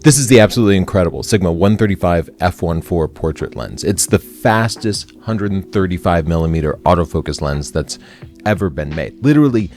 This is the absolutely incredible Sigma 135 f1.4 portrait lens. It's the fastest 135mm autofocus lens that's ever been made. Literally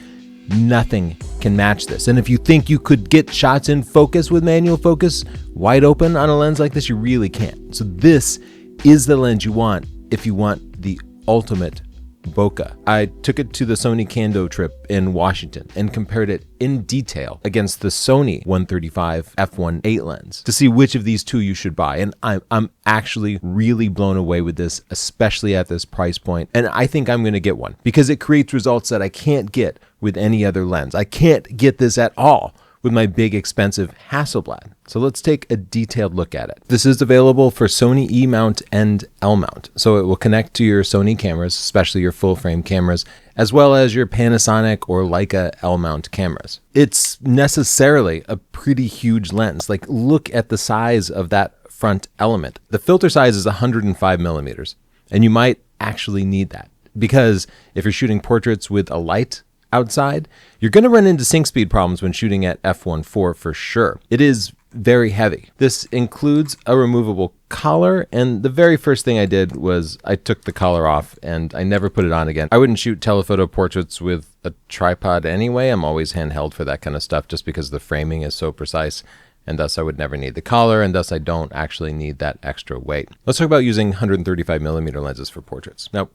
nothing can match this. And if you think you could get shots in focus with manual focus wide open on a lens like this, you really can't. So this is the lens you want if you want the ultimate bokeh. I took it to the Sony Kando trip in Washington and compared it in detail against the Sony 135 f1.8 lens to see which of these two you should buy. And I'm actually really blown away with this, especially at this price point. And I think I'm going to get one because it creates results that I can't get with any other lens. I can't get this at all with my big expensive Hasselblad. So let's take a detailed look at it. This is available for Sony E mount and L mount. So it will connect to your Sony cameras, especially your full frame cameras, as well as your Panasonic or Leica L mount cameras. It's necessarily a pretty huge lens. Like, look at the size of that front element. The filter size is 105mm, and you might actually need that because if you're shooting portraits with a light outside, you're going to run into sync speed problems when shooting at f1.4 for sure. It is very heavy. This includes a removable collar, and the very first thing I did was I took the collar off and I never put it on again. I wouldn't shoot telephoto portraits with a tripod anyway. I'm always handheld for that kind of stuff just because the framing is so precise, and thus I would never need the collar, and thus I don't actually need that extra weight. Let's talk about using 135mm lenses for portraits. Now,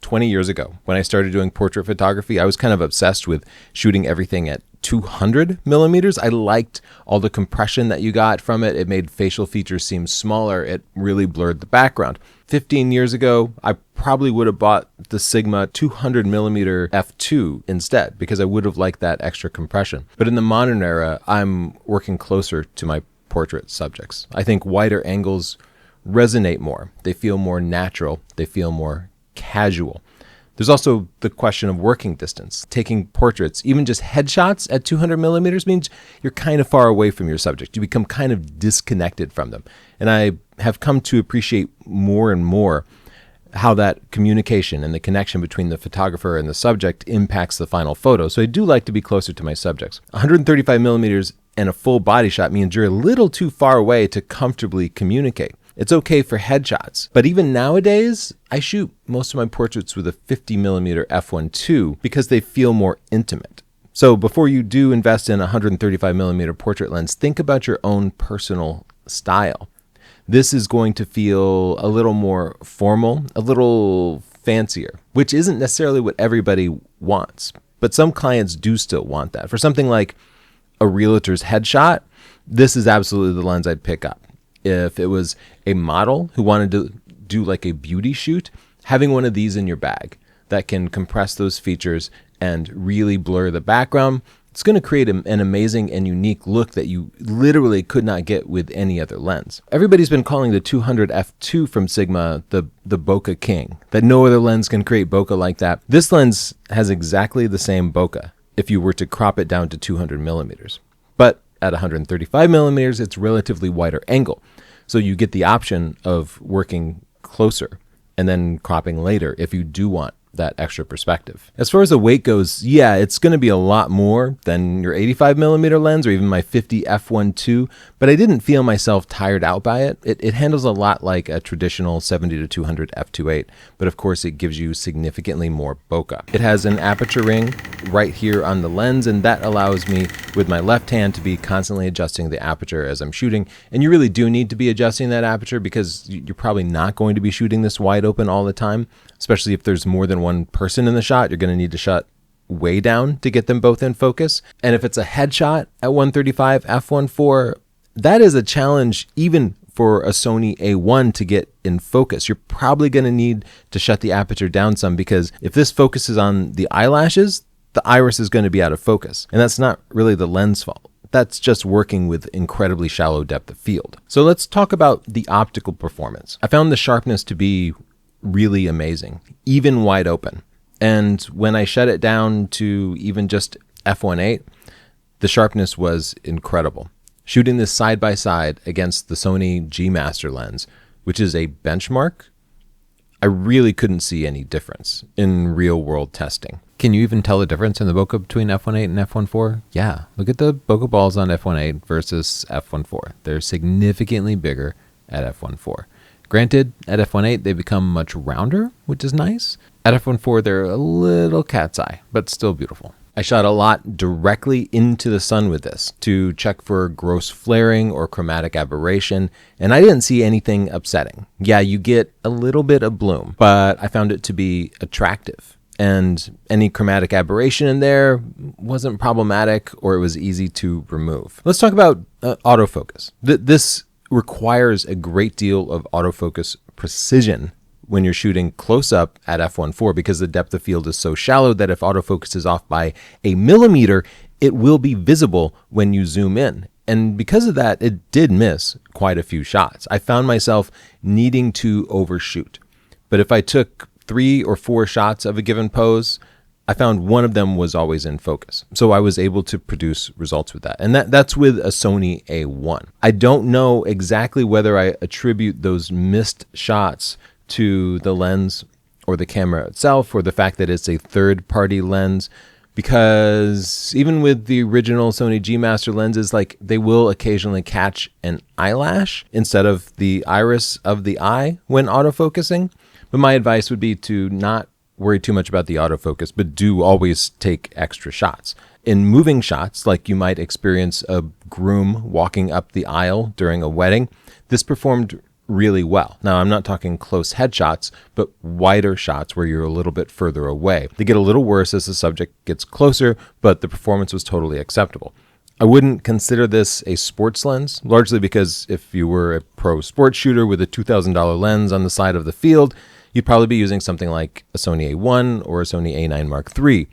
20 years ago, when I started doing portrait photography, I was kind of obsessed with shooting everything at 200mm. I liked all the compression that you got from it. It made facial features seem smaller. It really blurred the background. 15 years ago, I probably would have bought the Sigma 200mm f2 instead because I would have liked that extra compression. But in the modern era, I'm working closer to my portrait subjects. I think wider angles resonate more. They feel more natural. They feel more casual. There's also the question of working distance. Taking portraits, even just headshots at 200mm means you're kind of far away from your subject. You become kind of disconnected from them. And I have come to appreciate more and more how that communication and the connection between the photographer and the subject impacts the final photo. So I do like to be closer to my subjects. 135mm and a full body shot means you're a little too far away to comfortably communicate. It's okay for headshots, but even nowadays, I shoot most of my portraits with a 50mm f1.2 because they feel more intimate. So before you do invest in a 135mm portrait lens, think about your own personal style. This is going to feel a little more formal, a little fancier, which isn't necessarily what everybody wants, but some clients do still want that. For something like a realtor's headshot, this is absolutely the lens I'd pick up. If it was a model who wanted to do like a beauty shoot, having one of these in your bag that can compress those features and really blur the background, it's going to create an amazing and unique look that you literally could not get with any other lens. Everybody's been calling the 200 f2 from Sigma the bokeh king, that no other lens can create bokeh like that. This lens has exactly the same bokeh if you were to crop it down to 200mm. But at 135mm, it's relatively wider angle. So you get the option of working closer and then cropping later if you do want that extra perspective. As far as the weight goes, yeah, it's going to be a lot more than your 85mm lens or even my 50 f1.2, but I didn't feel myself tired out by it. It handles a lot like a traditional 70 to 200 f2.8, but of course it gives you significantly more bokeh. It has an aperture ring right here on the lens, and that allows me with my left hand to be constantly adjusting the aperture as I'm shooting. And you really do need to be adjusting that aperture because you're probably not going to be shooting this wide open all the time, especially if there's more than one person in the shot. You're going to need to shut way down to get them both in focus. And if it's a headshot at 135 f1.4, that is a challenge even for a Sony A1 to get in focus. You're probably going to need to shut the aperture down some because if this focuses on the eyelashes, the iris is going to be out of focus. And that's not really the lens fault. That's just working with incredibly shallow depth of field. So let's talk about the optical performance. I found the sharpness to be really amazing, even wide open. And when I shut it down to even just f1.8, the sharpness was incredible. Shooting this side by side against the Sony G Master lens, which is a benchmark, I really couldn't see any difference in real world testing. Can you even tell the difference in the bokeh between f1.8 and f1.4? Yeah, look at the bokeh balls on f1.8 versus f1.4. They're significantly bigger at f1.4. Granted, at f1.8 they become much rounder, which is nice. At f1.4 they're a little cat's eye, but still beautiful. I shot a lot directly into the sun with this to check for gross flaring or chromatic aberration, and I didn't see anything upsetting. Yeah, you get a little bit of bloom, but I found it to be attractive. And any chromatic aberration in there wasn't problematic, or it was easy to remove. Let's talk about autofocus. This requires a great deal of autofocus precision when you're shooting close up at f1.4 because the depth of field is so shallow that if autofocus is off by a millimeter, it will be visible when you zoom in. And because of that, it did miss quite a few shots. I found myself needing to overshoot. But if I took 3 or 4 shots of a given pose, I found one of them was always in focus. So I was able to produce results with that. And that's with a Sony A1. I don't know exactly whether I attribute those missed shots to the lens or the camera itself, or the fact that it's a third-party lens, because even with the original Sony G Master lenses, like, they will occasionally catch an eyelash instead of the iris of the eye when autofocusing. But my advice would be to not worry too much about the autofocus, but do always take extra shots. In moving shots, like you might experience a groom walking up the aisle during a wedding, this performed really well. Now, I'm not talking close headshots, but wider shots where you're a little bit further away. They get a little worse as the subject gets closer, but the performance was totally acceptable. I wouldn't consider this a sports lens, largely because if you were a pro sports shooter with a $2,000 lens on the side of the field, you'd probably be using something like a Sony A1 or a Sony A9 Mark III.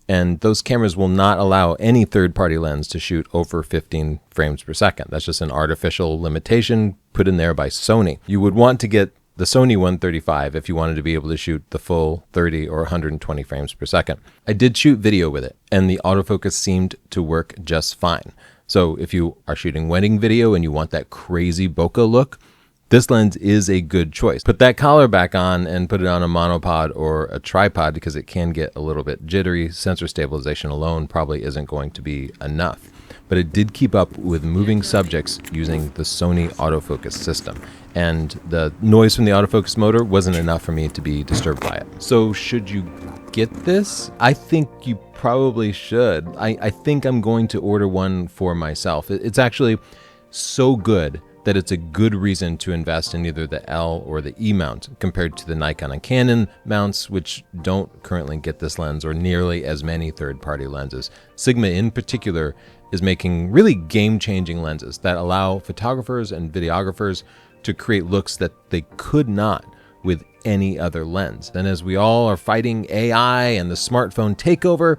And those cameras will not allow any third-party lens to shoot over 15 frames per second. That's just an artificial limitation put in there by Sony. You would want to get the Sony 135 if you wanted to be able to shoot the full 30 or 120 frames per second. I did shoot video with it, and the autofocus seemed to work just fine. So if you are shooting wedding video and you want that crazy bokeh look, this lens is a good choice. Put that collar back on and put it on a monopod or a tripod because it can get a little bit jittery. Sensor stabilization alone probably isn't going to be enough. But it did keep up with moving subjects using the Sony autofocus system. And the noise from the autofocus motor wasn't enough for me to be disturbed by it. So should you get this? I think you probably should. I think I'm going to order one for myself. It's actually so good that it's a good reason to invest in either the L or the E mount compared to the Nikon and Canon mounts, which don't currently get this lens or nearly as many third-party lenses. Sigma in particular is making really game-changing lenses that allow photographers and videographers to create looks that they could not with any other lens. And as we all are fighting AI and the smartphone takeover,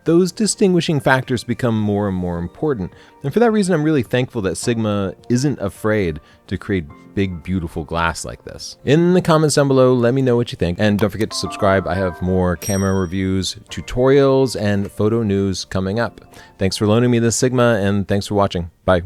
those distinguishing factors become more and more important. And for that reason, I'm really thankful that Sigma isn't afraid to create big, beautiful glass like this. In the comments down below, let me know what you think. And don't forget to subscribe. I have more camera reviews, tutorials, and photo news coming up. Thanks for loaning me this Sigma, and thanks for watching. Bye.